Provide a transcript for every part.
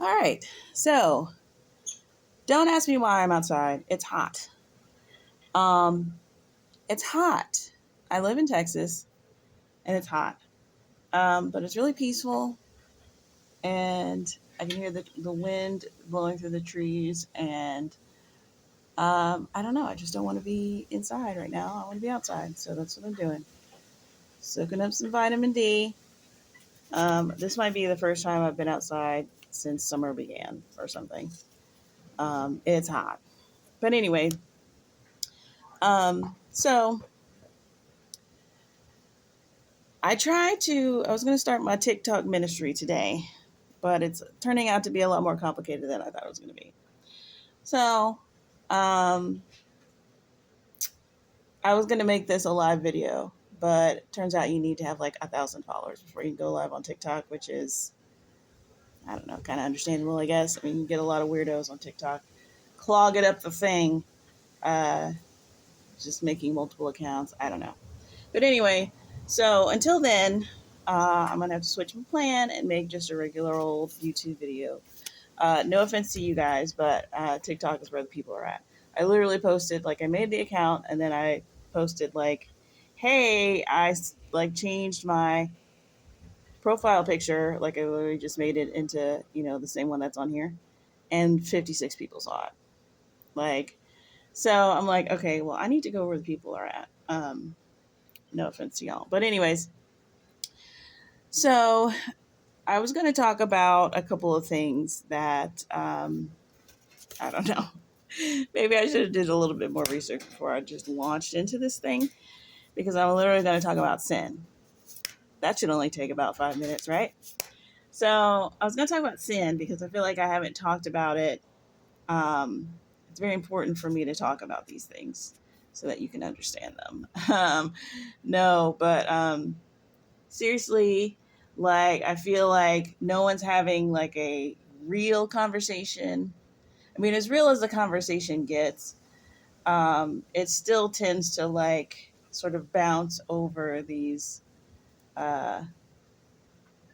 All right. So don't ask me why I'm outside. It's hot. Um, it's hot. I live in Texas and it's hot. But it's really peaceful and I can hear the wind blowing through the trees and I don't know. I just don't want to be inside right now. I want to be outside. So that's what I'm doing. Soaking up some vitamin D. This might be the first time I've been outside since summer began or something. It's hot. But anyway, so I was going to start my TikTok ministry today, but it's turning out to be a lot more complicated than I thought it was going to be. So, um, I was going to make this a live video, but it turns out you need to have like 1,000 followers before you can go live on TikTok, which is, I don't know, kind of understandable, I guess. I mean, you get a lot of weirdos on TikTok clogging up the thing, uh, just making multiple accounts. I don't know. But anyway, so until then, I'm going to have to switch my plan and make just a regular old YouTube video. No offense to you guys, but TikTok is where the people are at. I literally posted, like, I made the account and then I posted, like, hey, like, changed my profile picture. Like, I literally just made it into, the same one that's on here. And 56 people saw it. Like, so I'm like, okay, well, I need to go where the people are at. No offense to y'all. But, anyways, so I was going to talk about a couple of things that I don't know. Maybe I should have did a little bit more research before I just launched into this thing, because I'm literally going to talk about sin. That should only take about 5 minutes, right? So I was going to talk about sin because I feel like I haven't talked about it. It's very important for me to talk about these things so that you can understand them. No, but seriously, like, I feel like no one's having like a real conversation. I mean, as real as the conversation gets, it still tends to like sort of bounce over these uh,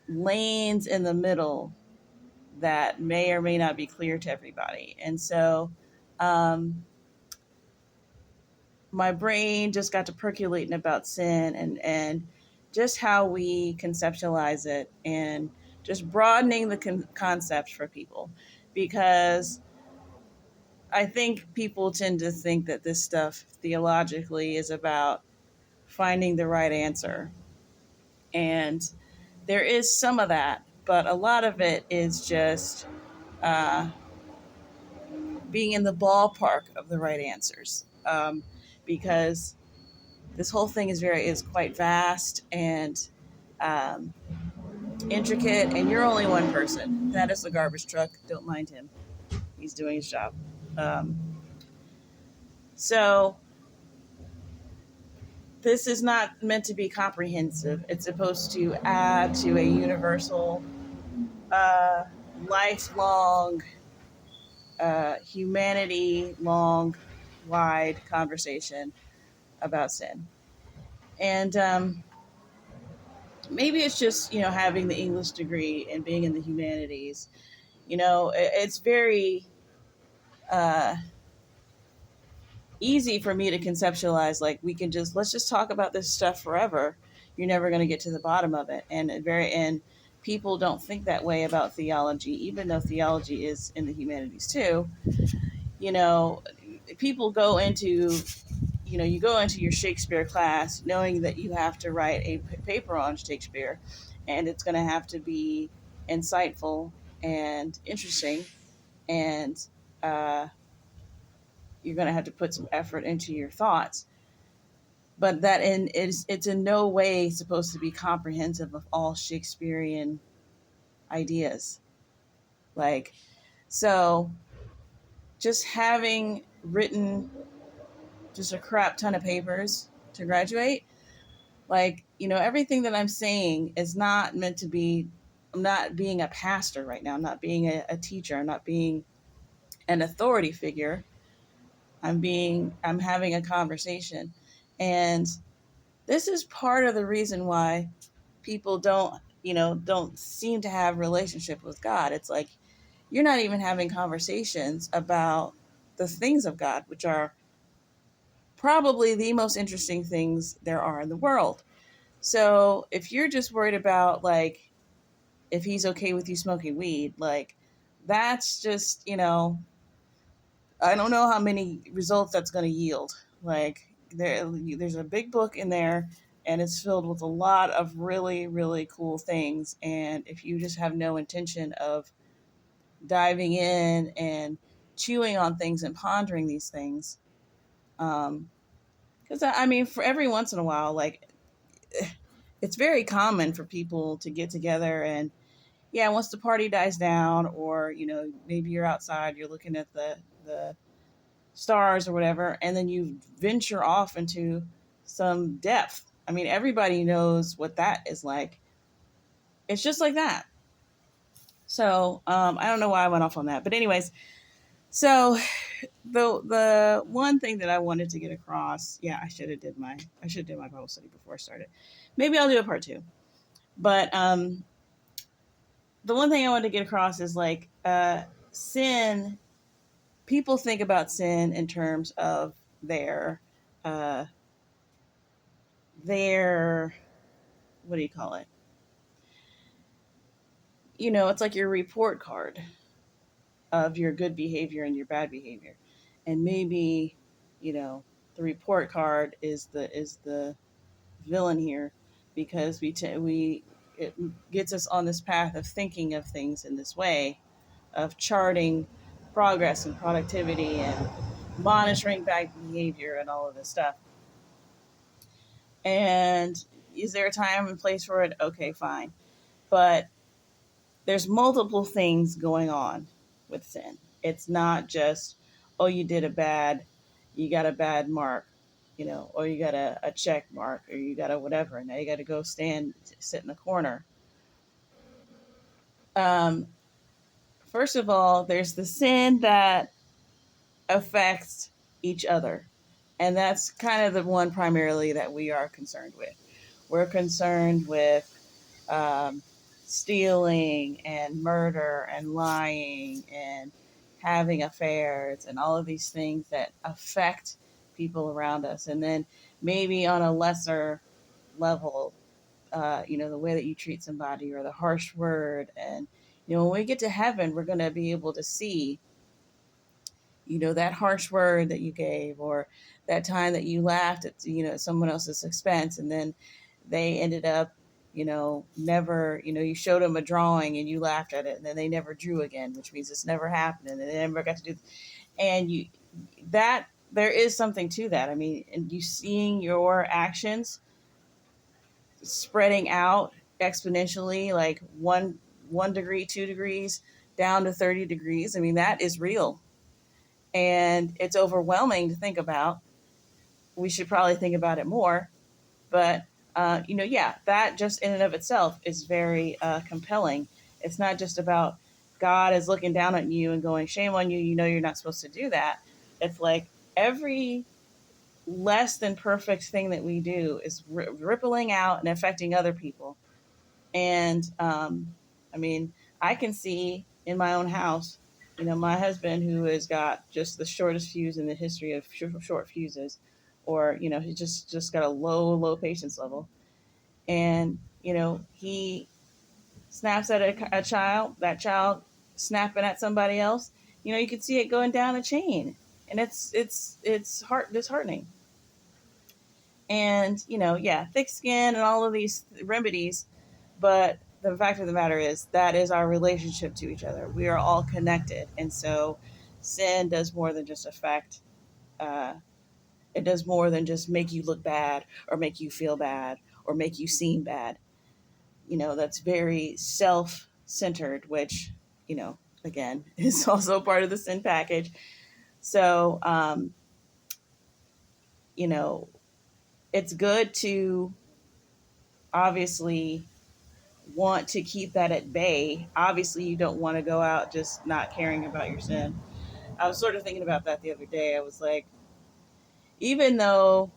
lanes in the middle that may or may not be clear to everybody. And so um, my brain just got to percolating about sin and just how we conceptualize it and just broadening the concept for people, because I think people tend to think that this stuff theologically is about finding the right answer. And there is some of that, but a lot of it is just uh, being in the ballpark of the right answers. Because this whole thing is quite vast and um, intricate, and you're only one person. That is the garbage truck. Don't mind him. He's doing his job. Um, so this is not meant to be comprehensive. It's supposed to add to a universal, uh, lifelong, humanity long, wide conversation about sin. And maybe it's just, having the English degree and being in the humanities. It's very uh, easy for me to conceptualize, like, let's just talk about this stuff forever. You're never going to get to the bottom of it. And people don't think that way about theology, even though theology is in the humanities too. you know People go into, you go into your Shakespeare class knowing that you have to write a paper on Shakespeare, and it's going to have to be insightful and interesting, and uh, you're going to have to put some effort into your thoughts. But it's in no way supposed to be comprehensive of all Shakespearean ideas. Like, so just having written just a crap ton of papers to graduate, like, everything that I'm saying is not meant to be, I'm not being a pastor right now. I'm not being a teacher. I'm not being an authority figure. I'm having a conversation. And this is part of the reason why people don't seem to have relationship with God. It's like you're not even having conversations about the things of God, which are probably the most interesting things there are in the world. So if you're just worried about like if he's okay with you smoking weed, like that's just, I don't know how many results that's going to yield. Like there's a big book in there and it's filled with a lot of really really cool things, and if you just have no intention of diving in and chewing on things and pondering these things, because I mean for every once in a while, like it's very common for people to get together and yeah, once the party dies down, or maybe you're outside, you're looking at the stars or whatever, and then you venture off into some depth. I mean, everybody knows what that is like. It's just like that. So I don't know why I went off on that, but anyways, so the one thing that I wanted to get across, yeah, I should have did my Bible study before I started. Maybe I'll do a part two. But the one thing I wanted to get across is like sin. People think about sin in terms of their uh, their what do you call it? It's like your report card of your good behavior and your bad behavior, and maybe you know the report card is the villain here because we it gets us on this path of thinking of things in this way, of charting progress and productivity and monitoring bad behavior and all of this stuff. And is there a time and place for it? Okay, fine. But there's multiple things going on with sin. It's not just, oh, you got a bad mark, or you got a check mark, or you got a whatever. Now you got to go sit in the corner. Um, First of all, there's the sin that affects each other. And that's kind of the one primarily that we are concerned with. We're concerned with um, stealing and murder and lying and having affairs and all of these things that affect people around us. And then maybe on a lesser level, the way that you treat somebody or the harsh word. And, when we get to heaven, we're going to be able to see that harsh word that you gave, or that time that you laughed at someone else's expense, and then they ended up never, you showed them a drawing and you laughed at it, and then they never drew again, which means it's never happened and they never got to do. And you that there is something to that. I mean, and you seeing your actions spreading out exponentially, like one degree, 2 degrees down to 30 degrees. I mean, that is real, and it's overwhelming to think about. We should probably think about it more, but yeah, that just in and of itself is very compelling. It's not just about God is looking down at you and going, "Shame on you! You know you're not supposed to do that." It's like every less than perfect thing that we do is rippling out and affecting other people. And I mean, I can see in my own house, my husband, who has got just the shortest fuse in the history of short fuses, or he just got a low patience level, and he snaps at a child, that child snapping at somebody else. You can see it going down a chain, and it's heart disheartening. And yeah, thick skin and all of these remedies, but the fact of the matter is that is our relationship to each other. We are all connected, and so sin does more than just affect. Uh, it does more than just make you look bad or make you feel bad or make you seem bad. That's very self-centered, which again is also part of the sin package. So you know, it's good to obviously want to keep that at bay. Obviously, you don't want to go out just not caring about your sin. I was sort of thinking about that the other day. I was like, even though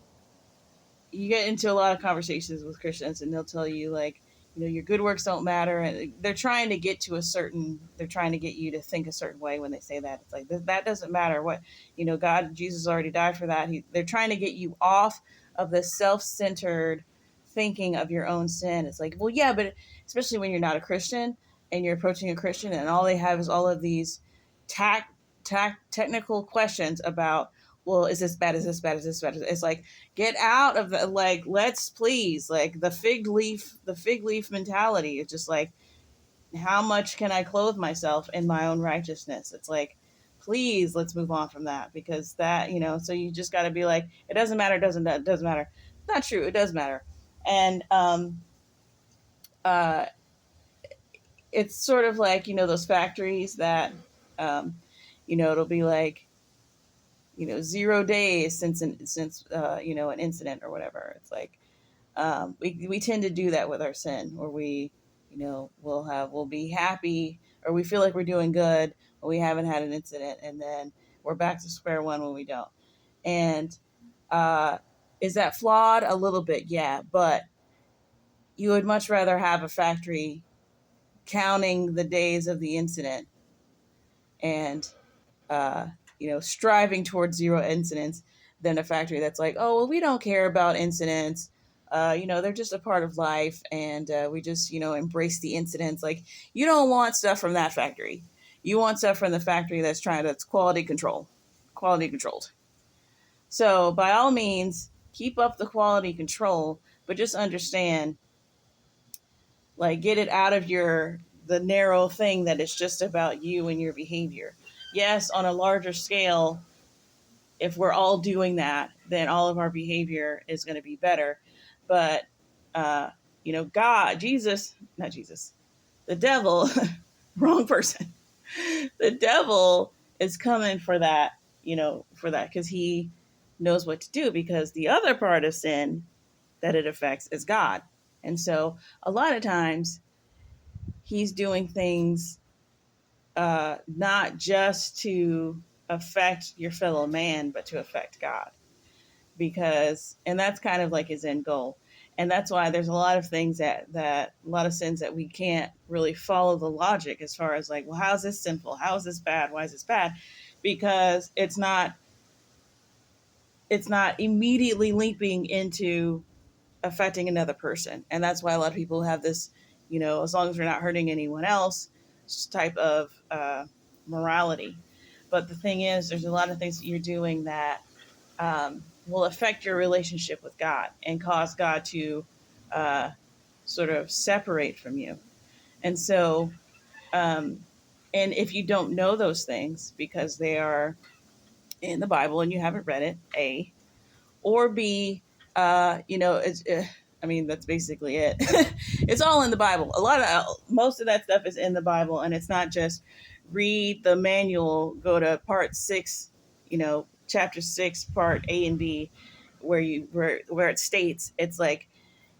you get into a lot of conversations with Christians and they'll tell you, like, your good works don't matter, and they're trying to get to a certain, they're trying to get you to think a certain way when they say that. It's like that doesn't matter what, God, Jesus already died for that. They're trying to get you off of the self-centered thinking of your own sin. It's like, well, yeah, but especially when you're not a Christian and you're approaching a Christian and all they have is all of these technical questions about, well, is this bad, is this bad, is this bad? It's like, get out of the, like, let's please, like the fig leaf mentality. It's just like, how much can I clothe myself in my own righteousness? It's like, please, let's move on from that, because that, so you just got to be like, it doesn't matter, it doesn't matter. Not true, it does matter. And uh it's sort of like, those factories that it'll be like, 0 days since an incident or whatever. It's like, we tend to do that with our sin, or we, we'll be happy, or we feel like we're doing good when we haven't had an incident, and then we're back to square one when we don't. And uh, is that flawed? A little bit, yeah, but you would much rather have a factory counting the days of the incident and uh, striving towards zero incidents than a factory that's like, oh, well, we don't care about incidents. They're just a part of life, and we just, embrace the incidents. Like, you don't want stuff from that factory. You want stuff from the factory that's quality controlled. So by all means, keep up the quality control, but just understand, like, get it out of the narrow thing that it's just about you and your behavior. Yes, on a larger scale, if we're all doing that, then all of our behavior is going to be better. But, God, Jesus, not Jesus, the devil, wrong person. The devil is coming for that, because he knows what to do, because the other part of sin that it affects is God. And so a lot of times he's doing things not just to affect your fellow man, but to affect God. And that's kind of like his end goal. And that's why there's a lot of things that a lot of sins that we can't really follow the logic as far as, like, well, how is this sinful? How is this bad? Why is this bad? Because it's not immediately leaping into affecting another person. And that's why a lot of people have this, as long as they're not hurting anyone else, type of morality. But the thing is, there's a lot of things that you're doing that will affect your relationship with God and cause God to uh, sort of separate from you. And so, um, and if you don't know those things because they are in the Bible and you haven't read it, A, or B, I mean, that's basically it. It's all in the Bible. Most of that stuff is in the Bible, and it's not just read the manual, go to part 6, chapter 6, part A and B, where it states, it's like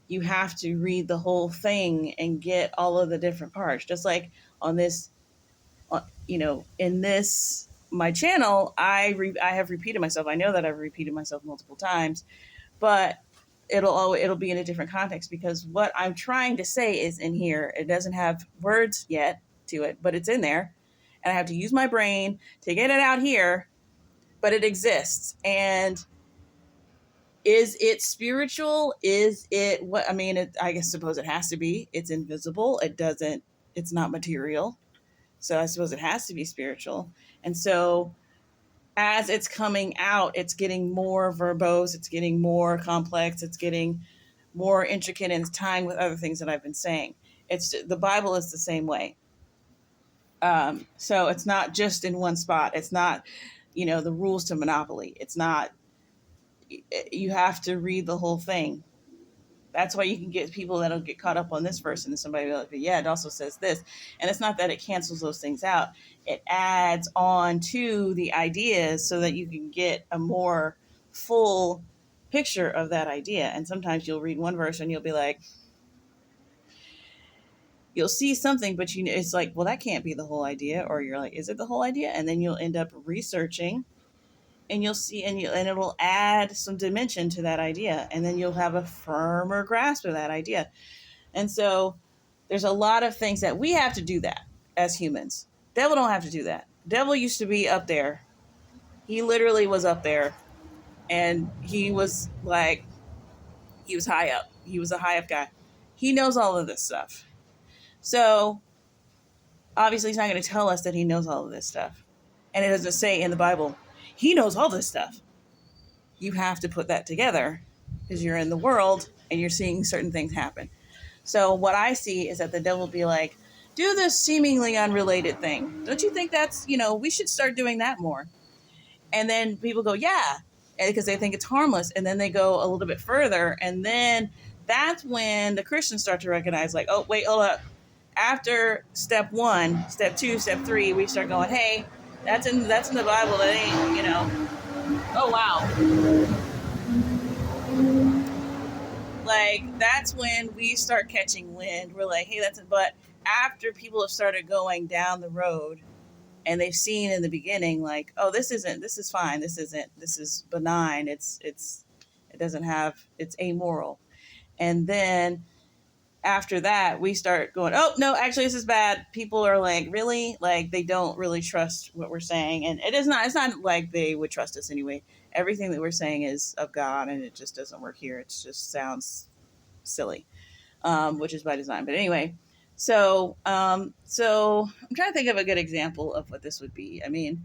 you have to read the whole thing and get all of the different parts. Just like on this, in this my channel, I have repeated myself. I know that I've repeated myself multiple times, but it'll be in a different context, because what I'm trying to say is in here. It doesn't have words yet to it, but it's in there, and I have to use my brain to get it out here, but it exists. And is it spiritual? Is it what? I mean, I guess suppose it has to be. It's invisible. It's not material. So I suppose it has to be spiritual. And so as it's coming out, it's getting more verbose, it's getting more complex, it's getting more intricate, and it's tying with other things that I've been saying. The Bible is the same way. So it's not just in one spot. It's not, the rules to Monopoly. It's not. You have to read the whole thing. That's why you can get people that'll get caught up on this verse, and somebody will be like, yeah, it also says this. And it's not that it cancels those things out. It adds on to the ideas so that you can get a more full picture of that idea. And sometimes you'll read one verse and you'll be like, you'll see something, but it's like, well, that can't be the whole idea. Or you're like, is it the whole idea? And then you'll end up researching, and you'll see, and it'll add some dimension to that idea. And then you'll have a firmer grasp of that idea. And so there's a lot of things that we have to do that as humans. Devil don't have to do that. Devil used to be up there. He literally was up there, and he was like, he was high up. He was a high up guy. He knows all of this stuff. So obviously he's not going to tell us that he knows all of this stuff. And it doesn't say in the Bible, he knows all this stuff. You have to put that together because you're in the world and you're seeing certain things happen. So what I see is that the devil will be like, do this seemingly unrelated thing. Don't you think that's, we should start doing that more? And then people go, yeah, because they think it's harmless. And then they go a little bit further. And then that's when the Christians start to recognize, like, oh, wait, hold up. After step 1, step 2, step 3, we start going, hey, that's in the Bible. That ain't, oh, wow. Like, that's when we start catching wind. We're like, hey, but after people have started going down the road and they've seen in the beginning, like, oh, this is fine. This is benign. It's amoral. And then after that, we start going, oh, no, actually, this is bad. People are like, really? Like, they don't really trust what we're saying. And it's not like they would trust us anyway. Everything that we're saying is of God, and it just doesn't work here. It just sounds silly, which is by design. But anyway, so I'm trying to think of a good example of what this would be. I mean,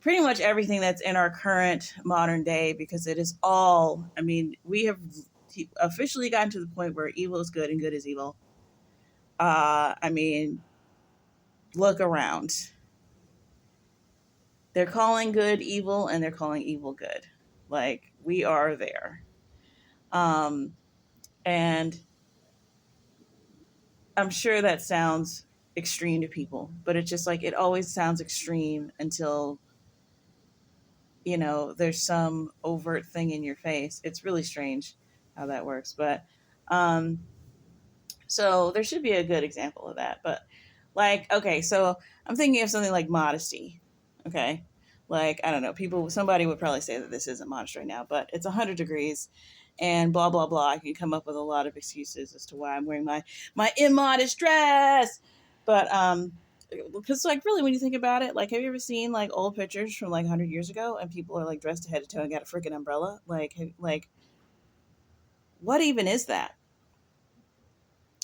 pretty much everything that's in our current modern day, because it is all, I mean, we have officially gotten to the point where evil is good and good is evil. I mean, look around. They're calling good evil and they're calling evil good. Like, we are there. And I'm sure that sounds extreme to people, but it's just like, it always sounds extreme until, there's some overt thing in your face. It's really strange how that works. But, so there should be a good example of that. But like, okay, so I'm thinking of something like modesty. Okay. Like, I don't know, somebody would probably say that this isn't modest right now, but it's 100 degrees and blah, blah, blah. I can come up with a lot of excuses as to why I'm wearing my immodest dress. But, because like, really, when you think about it, like, have you ever seen like old pictures from like 100 years ago and people are like dressed head to toe and got a freaking umbrella? Like, what even is that?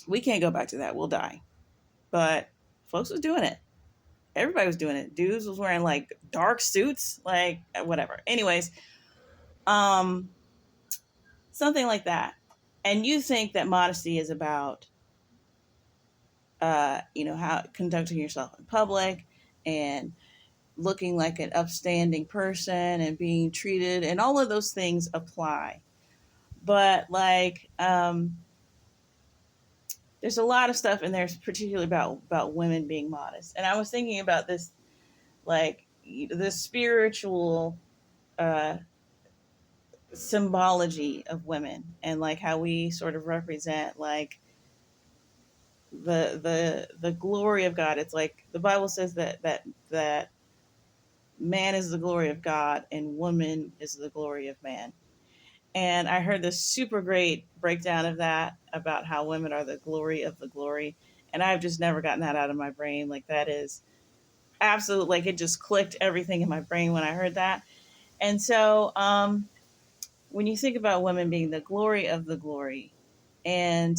We can't go back to that. We'll die. But folks was doing it. Everybody was doing it. Dudes was wearing like dark suits, like whatever. Anyways, something like that. And you think that modesty is about, how conducting yourself in public and looking like an upstanding person and being treated, and all of those things apply. But like, there's a lot of stuff in there, particularly about women being modest. And I was thinking about this, like the spiritual symbology of women, and like how we sort of represent like the glory of God. It's like the Bible says that man is the glory of God and woman is the glory of man. And I heard this super great breakdown of that, about how women are the glory of the glory. And I've just never gotten that out of my brain. Like, that is absolute, like, it just clicked everything in my brain when I heard that. And so, when you think about women being the glory of the glory, and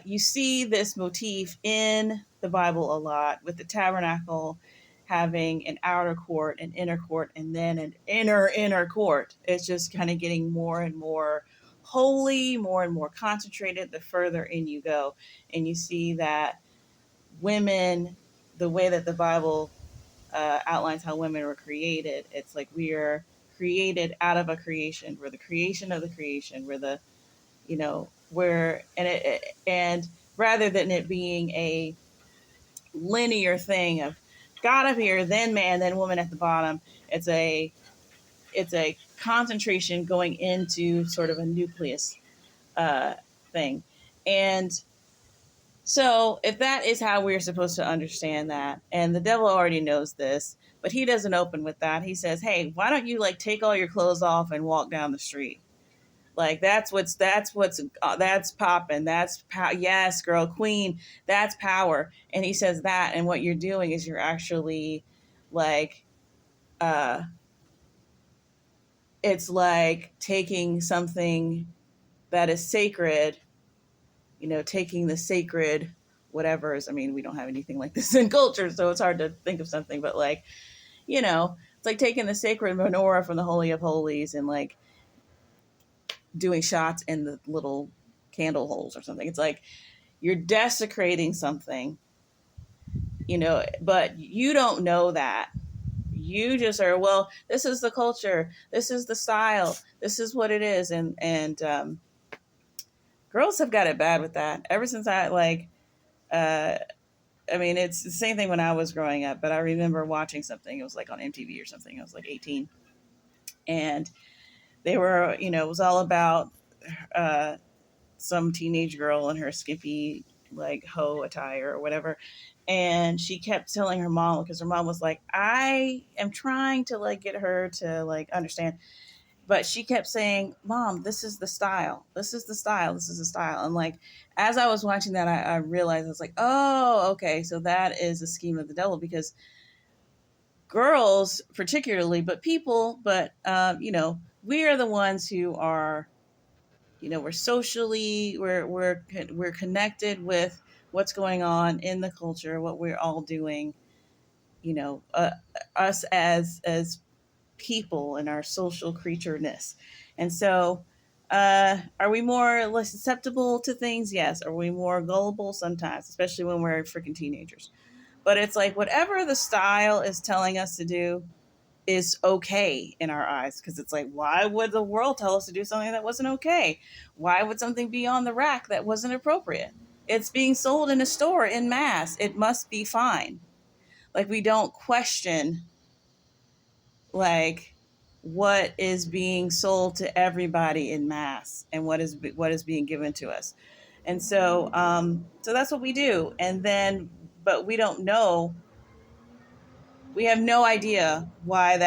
you see this motif in the Bible a lot, with the tabernacle having an outer court, an inner court, and then an inner court. It's just kind of getting more and more holy, more and more concentrated the further in you go. And you see that women, the way that the Bible outlines how women were created, it's like we are created out of a creation. We're the creation of the creation. We're the, and rather than it being a linear thing of God up here, then man, then woman at the bottom, it's a concentration going into sort of a nucleus thing. And so if that is how we're supposed to understand that, and the devil already knows this, but he doesn't open with that. He says, hey, why don't you like take all your clothes off and walk down the street? Like that's popping. Yes, girl, queen. That's power. And he says that, and what you're doing is you're actually like, uh, it's like taking something that is sacred, taking the sacred whatever is. I mean, we don't have anything like this in culture, so it's hard to think of something. But like, it's like taking the sacred menorah from the Holy of Holies and like doing shots in the little candle holes or something. It's like you're desecrating something, but you don't know that. You just are, well, this is the culture, this is the style, this is what it is. And girls have got it bad with that ever since uh, I mean, it's the same thing when I was growing up, but I remember watching something. It was like on MTV or something. I was like 18. And they were, it was all about uh, some teenage girl in her skimpy, like, hoe attire or whatever. And she kept telling her mom, because her mom was like, I am trying to, like, get her to, like, understand. But she kept saying, Mom, this is the style. This is the style. This is the style. And, like, as I was watching that, I realized, I was like, oh, okay. So that is a scheme of the devil, because girls, particularly, but we are the ones who are, we're socially, we're connected with what's going on in the culture, what we're all doing, you know, uh, us as people and our social creatureness. And so, are we more or less susceptible to things? Yes. Are we more gullible? Sometimes, especially when we're freaking teenagers. But it's like whatever the style is telling us to do is okay in our eyes, because it's like, why would the world tell us to do something that wasn't okay? Why would something be on the rack that wasn't appropriate? It's being sold in a store in mass. It must be fine. Like, we don't question, like, what is being sold to everybody in mass, and what is being given to us. And so that's what we do. And then, but we don't know, we have no idea why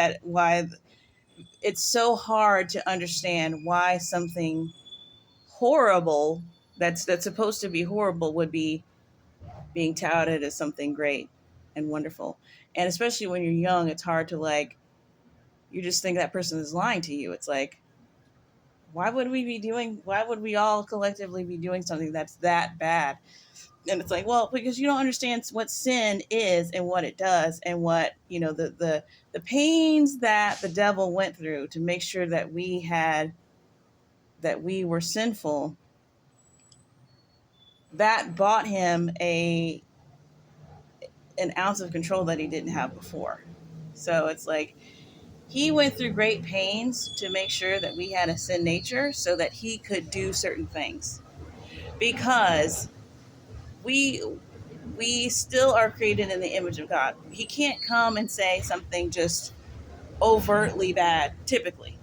it's so hard to understand why something horrible, that's supposed to be horrible, would be being touted as something great and wonderful. And especially when you're young, it's hard to, like, you just think that person is lying to you. It's like, why would we all collectively be doing something that's that bad? And it's like, well, because you don't understand what sin is and what it does, and what, the pains that the devil went through to make sure that we were sinful. That bought him a an ounce of control that he didn't have before. So it's like he went through great pains to make sure that we had a sin nature, so that he could do certain things, because we we still are created in the image of God. He can't come and say something just overtly bad, typically.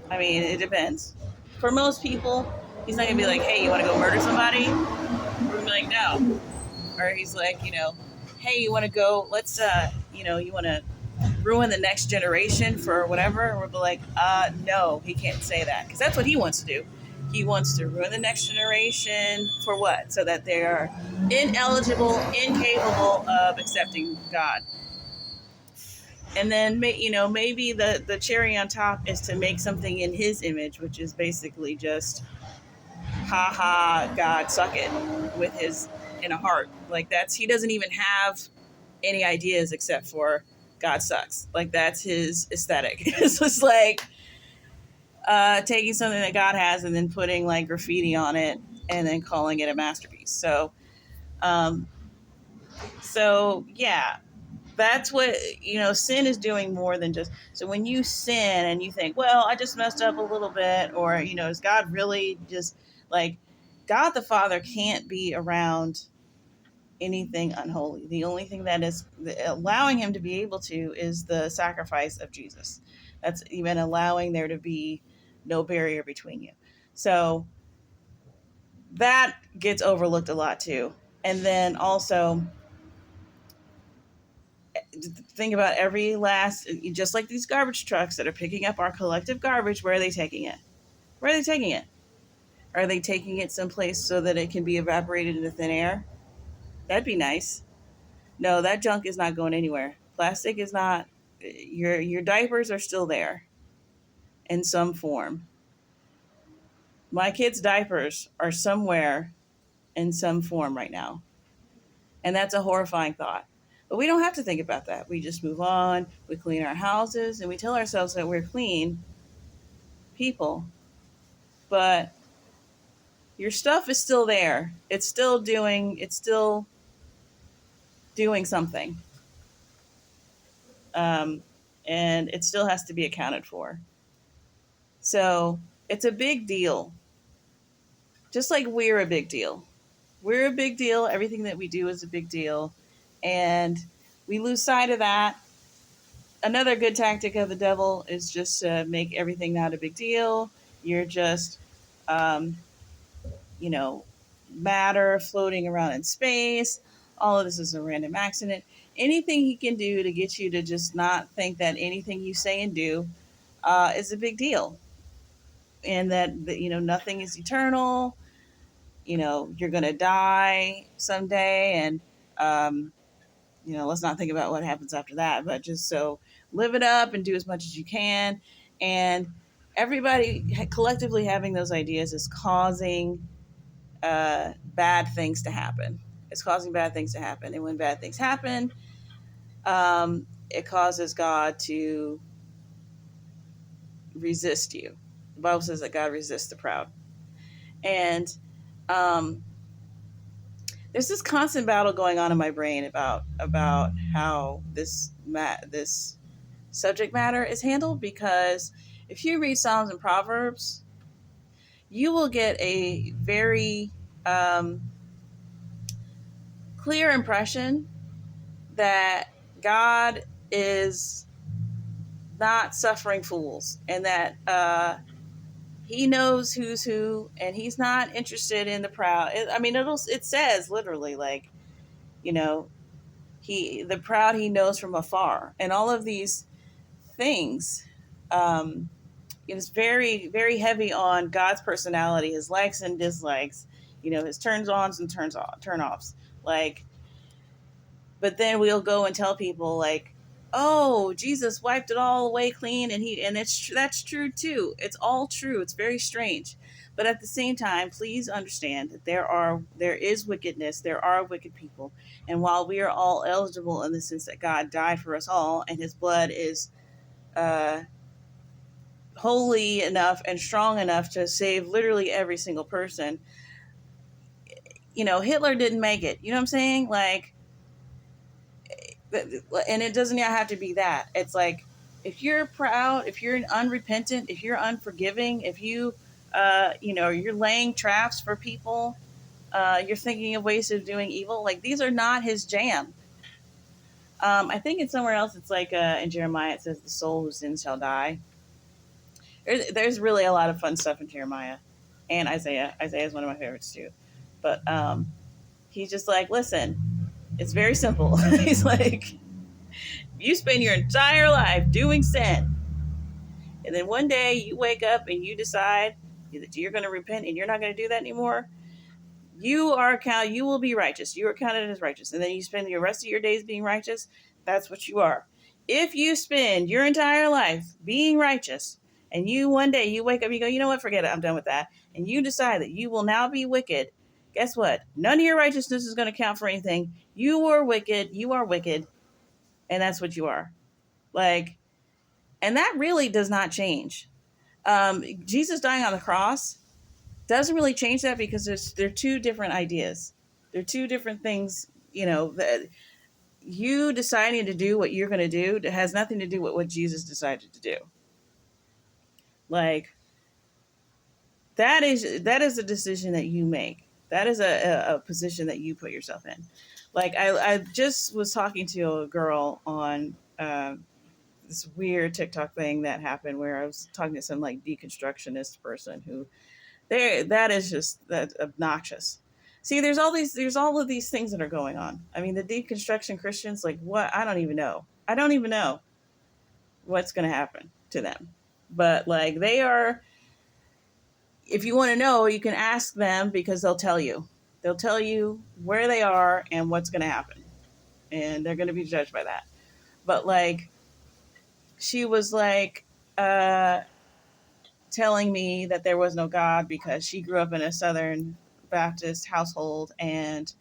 I mean, it depends. For most people, he's not going to be like, hey, you want to go murder somebody? We're going to be like, no. Or he's like, hey, you want to go, let's, you want to ruin the next generation for whatever? And we'll be like, no, he can't say that. Because that's what he wants to do. He wants to ruin the next generation for what? So that they are ineligible, incapable of accepting God. And then, maybe the cherry on top is to make something in his image, which is basically just, ha ha, God, suck it, with his, in a heart. Like, he doesn't even have any ideas except for God sucks. Like, that's his aesthetic. It's just like, taking something that God has and then putting, like, graffiti on it and then calling it a masterpiece. Um, so yeah, that's what, sin is doing more than just. So when you sin and you think, well, I just messed up a little bit, or, is God really just, like, God the Father can't be around anything unholy. The only thing that is allowing him to be able to is the sacrifice of Jesus. That's even allowing there to be no barrier between you. So that gets overlooked a lot too. And then also, think about every last, just like these garbage trucks that are picking up our collective garbage, where are they taking it? Where are they taking it? Are they taking it someplace so that it can be evaporated into thin air? That'd be nice. No, that junk is not going anywhere. Plastic is not. Your diapers are still there in some form. My kids' diapers are somewhere in some form right now, and that's a horrifying thought. But we don't have to think about that. We just move on. We clean our houses, and we tell ourselves that we're clean people. But your stuff is still there. It's still doing. It's still doing something, um, and it still has to be accounted for. So it's a big deal, just like we're a big deal. We're a big deal. Everything that we do is a big deal. And we lose sight of that. Another good tactic of the devil is just to make everything not a big deal. You're just, um, you know, matter floating around in space. All of this is a random accident. Anything he can do to get you to just not think that anything you say and do is a big deal, and that nothing is eternal. You're gonna die someday, and um, let's not think about what happens after that, but just so live it up and do as much as you can. And everybody collectively having those ideas is causing bad things to happen. It's causing bad things to happen. And when bad things happen, it causes God to resist you. The Bible says that God resists the proud. And um, there's this constant battle going on in my brain about how this subject matter is handled, because if you read Psalms and Proverbs, you will get a very um, clear impression that God is not suffering fools, and that he knows who's who, and he's not interested in the proud. It says literally, like, you know, the proud he knows from afar, and all of these things. It is very, very heavy on God's personality, his likes and dislikes, his turns ons and turn offs. Like, but then we'll go and tell people, like, oh, Jesus wiped it all away clean, and that's true too. It's all true. It's very strange. But at the same time, please understand that there is wickedness, there are wicked people. And while we are all eligible in the sense that God died for us all, and his blood is uh, holy enough and strong enough to save literally every single person, Hitler didn't make it. You know what I'm saying? Like, and it doesn't have to be that. It's like, if you're proud, if you're unrepentant, if you're unforgiving, if you're laying traps for people, you're thinking of ways of doing evil. Like, these are not his jam. I think it's somewhere else. It's like in Jeremiah, it says, "The soul who sins shall die." There's really a lot of fun stuff in Jeremiah and Isaiah. Isaiah is one of my favorites too. But he's just like, listen, it's very simple. He's like, you spend your entire life doing sin, and then one day you wake up and you decide that you're going to repent and you're not going to do that anymore. You will be righteous. You are counted as righteous. And then you spend the rest of your days being righteous. That's what you are. If you spend your entire life being righteous, and you one day you wake up, you go, you know what, forget it, I'm done with that, and you decide that you will now be wicked, guess what? None of your righteousness is going to count for anything. You are wicked, and that's what you are. Like, and that really does not change. Jesus dying on the cross doesn't really change that, because they're two different ideas. They're two different things. That you deciding to do what you're going to do has nothing to do with what Jesus decided to do. Like, that is a decision that you make. That is a position that you put yourself in. Like, I just was talking to a girl on this weird TikTok thing that happened, where I was talking to some like deconstructionist person who that is just that obnoxious. See, there's all of these things that are going on. I mean, the deconstruction Christians, like, what? I don't even know. I don't even know what's going to happen to them. But like, they are if you want to know, you can ask them because they'll tell you. They'll tell you where they are and what's going to happen. And they're going to be judged by that. But like, she was like, telling me that there was no God because she grew up in a Southern Baptist household, and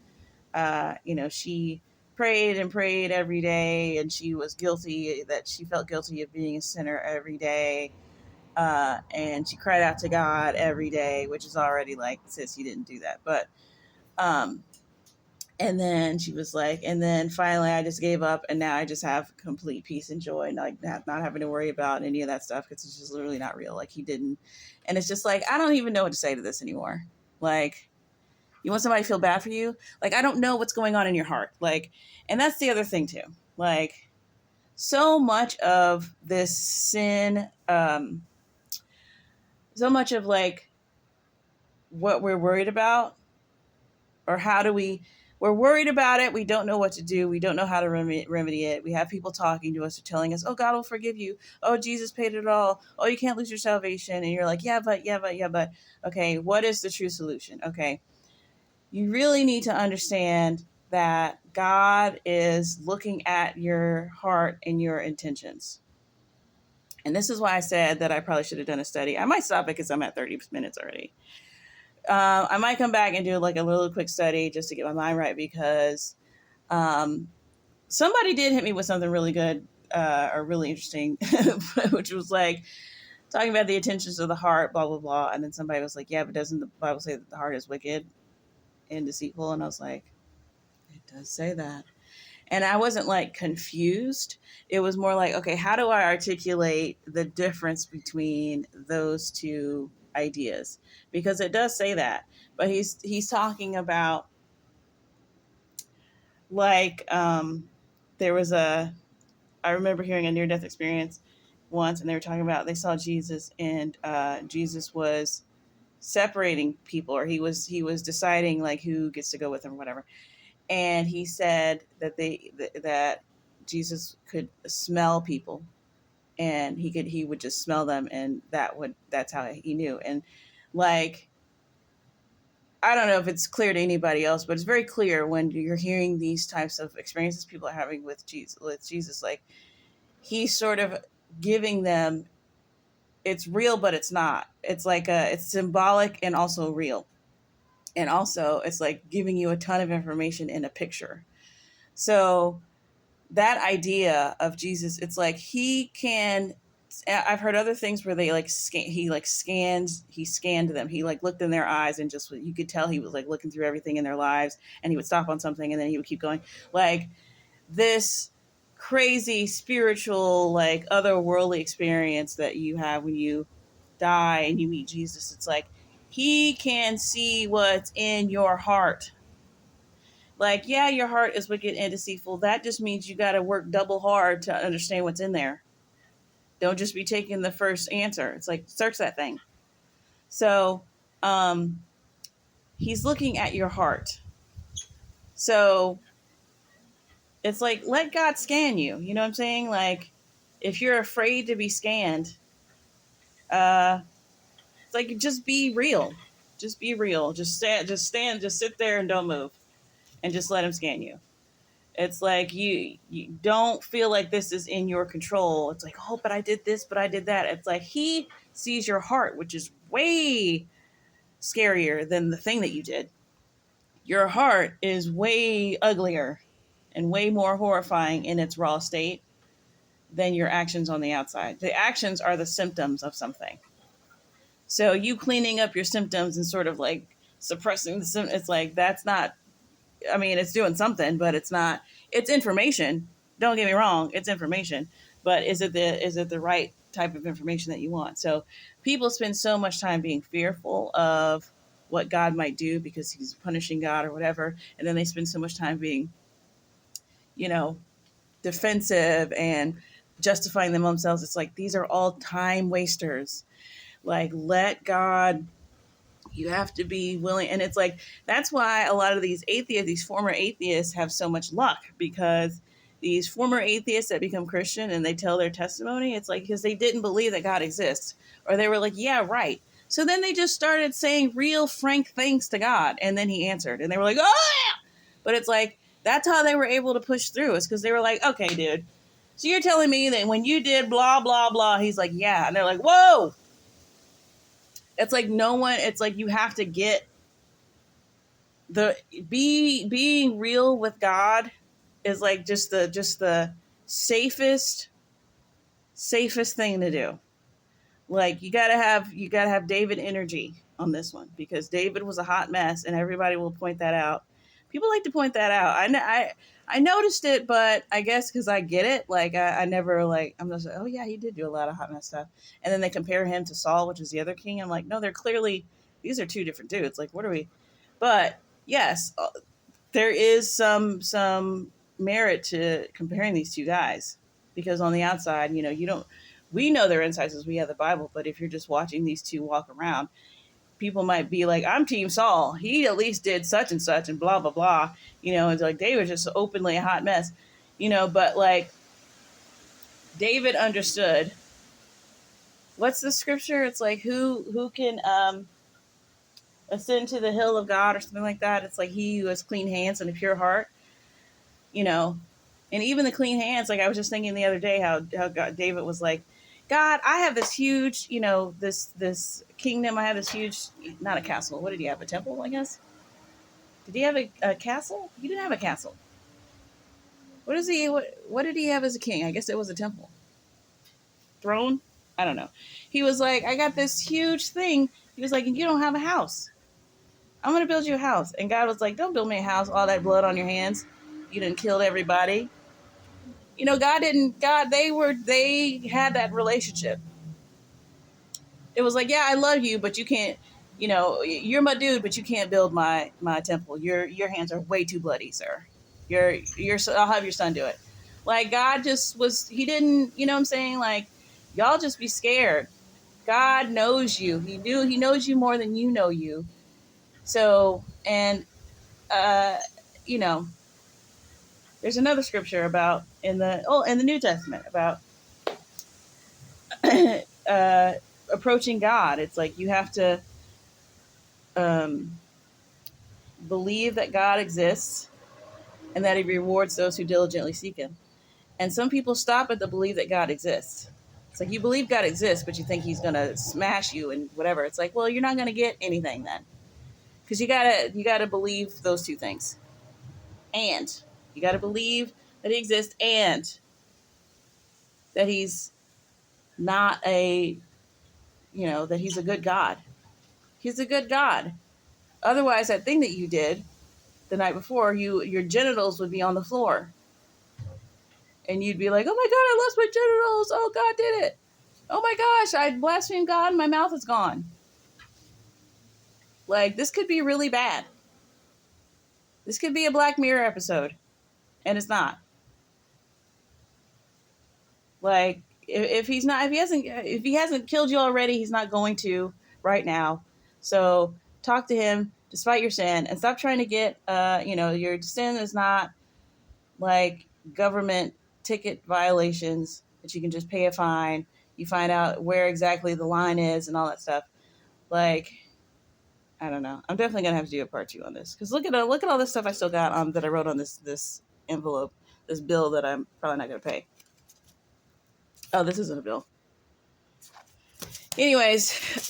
she prayed and prayed every day, and she was guilty, that she felt guilty of being a sinner every day, and she cried out to God every day, which is already like, sis, you didn't do that. But um, and then she was like, and then finally I just gave up, and now I just have complete peace and joy, and like not having to worry about any of that stuff because it's just literally not real. Like, he didn't, and it's just like, I don't even know what to say to this anymore. Like, you want somebody to feel bad for you? Like, I don't know what's going on in your heart. Like, and that's the other thing too. Like, so much of this sin, so much of like what we're worried about, or how do we're worried about it. We don't know what to do. We don't know how to remedy it. We have people talking to us or telling us, oh, God will forgive you. Oh, Jesus paid it all. Oh, you can't lose your salvation. And you're like, yeah, but. Okay, what is the true solution? Okay, you really need to understand that God is looking at your heart and your intentions. And this is why I said that I probably should have done a study. I might stop it because I'm at 30 minutes already. I might come back and do like a little quick study just to get my mind right, because um, somebody did hit me with something really good, or really interesting, which was like talking about the intentions of the heart, blah, blah, blah. And then somebody was like, yeah, but doesn't the Bible say that the heart is wicked and deceitful? And I was like, it does say that. And I wasn't like confused. It was more like, okay, how do I articulate the difference between those two ideas? Because it does say that, but he's talking about like, there was I remember hearing a near death experience once, and they were talking about, they saw Jesus, and Jesus was separating people, or he was deciding like who gets to go with him or whatever. And he said that that Jesus could smell people, and he would just smell them, and that's how he knew. And like, I don't know if it's clear to anybody else, but it's very clear when you're hearing these types of experiences people are having with Jesus, like, he's sort of giving them, it's real but it's not. It's like it's symbolic and also real. And also it's like giving you a ton of information in a picture. So that idea of Jesus, it's like he can. I've heard other things where they like he scanned them. He like looked in their eyes, and just, you could tell he was like looking through everything in their lives, and he would stop on something and then he would keep going. Like, this crazy spiritual, like, otherworldly experience that you have when you die and you meet Jesus. It's like he can see what's in your heart. Like, yeah, your heart is wicked and deceitful. That just means you got to work double hard to understand what's in there. Don't just be taking the first answer. It's like, search that thing. So, he's looking at your heart. So it's like, let God scan you. You know what I'm saying? Like, if you're afraid to be scanned, it's like, just be real. Just be real. Just sit there and don't move, and just let him scan you. It's like, you don't feel like this is in your control. It's like, oh, but I did this, but I did that. It's like, he sees your heart, which is way scarier than the thing that you did. Your heart is way uglier and way more horrifying in its raw state than your actions on the outside. The actions are the symptoms of something. So you cleaning up your symptoms and sort of like suppressing the symptoms, it's like, that's not, I mean, it's doing something, but it's not, it's information. Don't get me wrong, it's information. But is it the right type of information that you want? So people spend so much time being fearful of what God might do because he's punishing God or whatever. And then they spend so much time being, you know, defensive and justifying them themselves. It's like, these are all time wasters. Like, let God, you have to be willing. And it's like, that's why a lot of these atheists, these former atheists, have so much luck, because these former atheists that become Christian and they tell their testimony, it's like, because they didn't believe that God exists, or they were like, yeah, right, So then they just started saying real frank things to God, and then he answered, and they were like, oh! But it's like, that's how they were able to push through. It's because they were like, okay, dude, so you're telling me that when you did blah, blah, blah, he's like, yeah. And they're like, whoa. It's like no one, it's like you have to get being real with God is like just the safest thing to do. Like you gotta have David energy on this one, because David was a hot mess, and everybody will point that out. People like to point that out. I noticed it, but I guess because I get it. Like I never like I'm just like, oh yeah, he did do a lot of hot mess stuff. And then they compare him to Saul, which is the other king. I'm like, no, they're clearly, these are two different dudes. Like, what are we? But yes, there is some merit to comparing these two guys, because on the outside, you don't. We know their insides as we have the Bible, but if you're just watching these two walk around, people might be like, I'm Team Saul. He at least did such and such and blah, blah, blah. It's like David just openly a hot mess, but like David understood. What's the scripture? It's like, who can ascend to the hill of God or something like that. It's like he who has clean hands and a pure heart, you know, and even the clean hands. Like I was just thinking the other day how God, David was like, God, I have this huge, this kingdom. I have this huge, not a castle. What did he have? A temple, I guess. Did he have a castle? He didn't have a castle. What is he? What did he have as a king? I guess it was a temple. Throne? I don't know. He was like, I got this huge thing. He was like, and you don't have a house. I'm going to build you a house. And God was like, don't build me a house. All that blood on your hands. You done killed everybody. They had that relationship. It was like, yeah, I love you, but you can't, you're my dude, but you can't build my temple. Your hands are way too bloody, sir. I'll have your son do it. Like God just was, he didn't, you know what I'm saying? Like, y'all just be scared. God knows you. He knows you more than you know you. So, and, you know, there's another scripture about in the New Testament about approaching God. It's like you have to believe that God exists and that he rewards those who diligently seek him. And some people stop at the believe that God exists. It's like you believe God exists, but you think he's going to smash you and whatever. It's like, well, you're not going to get anything then. Because you gotta believe those two things. And you gotta believe that he exists and that he's not that he's a good God. He's a good God. Otherwise, that thing that you did the night before, your genitals would be on the floor. And you'd be like, oh my God, I lost my genitals. Oh, God did it. Oh my gosh, I blasphemed God and my mouth is gone. Like, this could be really bad. This could be a Black Mirror episode. And it's not. Like, if he hasn't killed you already, he's not going to right now. So talk to him despite your sin and stop trying to get, your sin is not like government ticket violations that you can just pay a fine. You find out where exactly the line is and all that stuff. Like, I don't know. I'm definitely gonna have to do a part 2 on this, because look at all this stuff I still got that I wrote on this envelope, this bill that I'm probably not gonna pay. Oh, this isn't a bill. Anyways,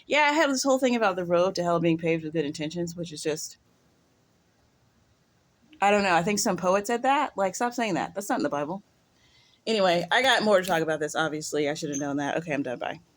yeah, I have this whole thing about the road to hell being paved with good intentions, which is just, I don't know. I think some poet said that. Like, stop saying that. That's not in the Bible. Anyway, I got more to talk about this, obviously. I should have known that. Okay, I'm done. Bye.